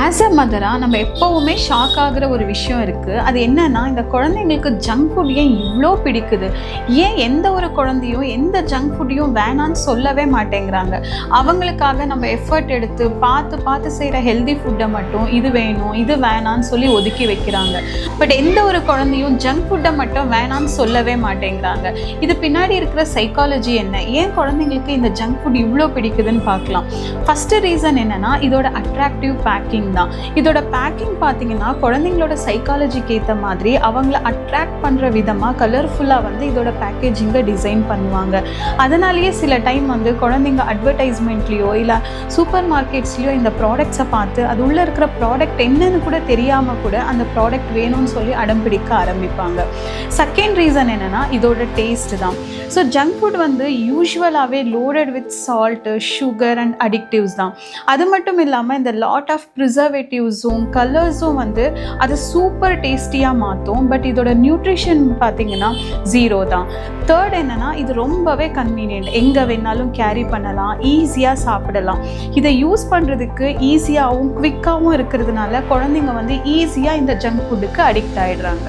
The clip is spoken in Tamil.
ஆஸ் அ மதராக நம்ம எப்போவுமே ஷாக் ஆகிற ஒரு விஷயம் இருக்குது. அது என்னன்னா, இந்த குழந்தைங்களுக்கு ஜங்க் ஃபுட் ஏன் இவ்வளோ பிடிக்குது, ஏன் எந்த ஒரு குழந்தையும் எந்த ஜங்க் ஃபுட்டையும் வேணான்னு சொல்லவே மாட்டேங்கிறாங்க. அவங்களுக்காக நம்ம எஃபர்ட் எடுத்து பார்த்து பார்த்து செய்கிற ஹெல்தி ஃபுட்டை மட்டும் இது வேணும் இது வேணான்னு சொல்லி ஒதுக்கி வைக்கிறாங்க. பட் எந்த ஒரு குழந்தையும் ஜங்க் ஃபுட்டை மட்டும் வேணான்னு சொல்லவே மாட்டேங்கிறாங்க. இது பின்னாடி இருக்கிற சைக்காலஜி என்ன, ஏன் குழந்தைங்களுக்கு இந்த ஜங்க் ஃபுட் இவ்வளோ பிடிக்குதுன்னு பார்க்கலாம். ஃபஸ்ட்டு ரீசன் என்னென்னா, இதோட அட்ராக்டிவ் பேக்கிங் தான். இதோட பேக்கிங் பார்த்தீங்கன்னா குழந்தைங்களோட சைக்காலஜிக்கு ஏற்ற மாதிரி அவங்கள அட்ராக்ட் பண்ணுற விதமாக கலர்ஃபுல்லாக இதோட பேக்கேஜிங்கை டிசைன் பண்ணுவாங்க. அதனாலேயே சில டைம் குழந்தைங்க அட்வர்டைஸ்மெண்ட்லேயோ இல்லை சூப்பர் மார்க்கெட்ஸ்லேயோ இந்த ப்ராடக்ட்ஸை பார்த்து அது உள்ளே இருக்கிற ப்ராடக்ட் என்னன்னு கூட தெரியாமல் கூட அந்த ப்ராடக்ட் வேணும்னு சொல்லி அடம் பிடிக்க ஆரம்பிப்பாங்க. செகண்ட் ரீசன் என்னென்னா, இதோட டேஸ்ட் தான். ஸோ ஜங்க் ஃபுட் யூஸ்வலாகவே loaded with salt, sugar and additives தான். அது மட்டும் இல்லாமல் இந்த லாட் ஆஃப் ப்ரிசர்வேட்டிவ்ஸும் கலர்ஸும் அதை சூப்பர் டேஸ்டியாக மாற்றும். பட் இதோட நியூட்ரிஷன் பார்த்திங்கன்னா 0 தான். தேர்ட் என்னென்னா, இது ரொம்பவே கன்வீனியன்ட், எங்கே வேணாலும் கேரி பண்ணலாம், ஈஸியாக சாப்பிடலாம். இதை யூஸ் பண்ணுறதுக்கு ஈஸியாகவும் குவிக்காகவும் இருக்கிறதுனால குழந்தைங்க ஈஸியாக இந்த ஜங்க் ஃபுட்டுக்கு அடிக்ட் ஆகிடுறாங்க.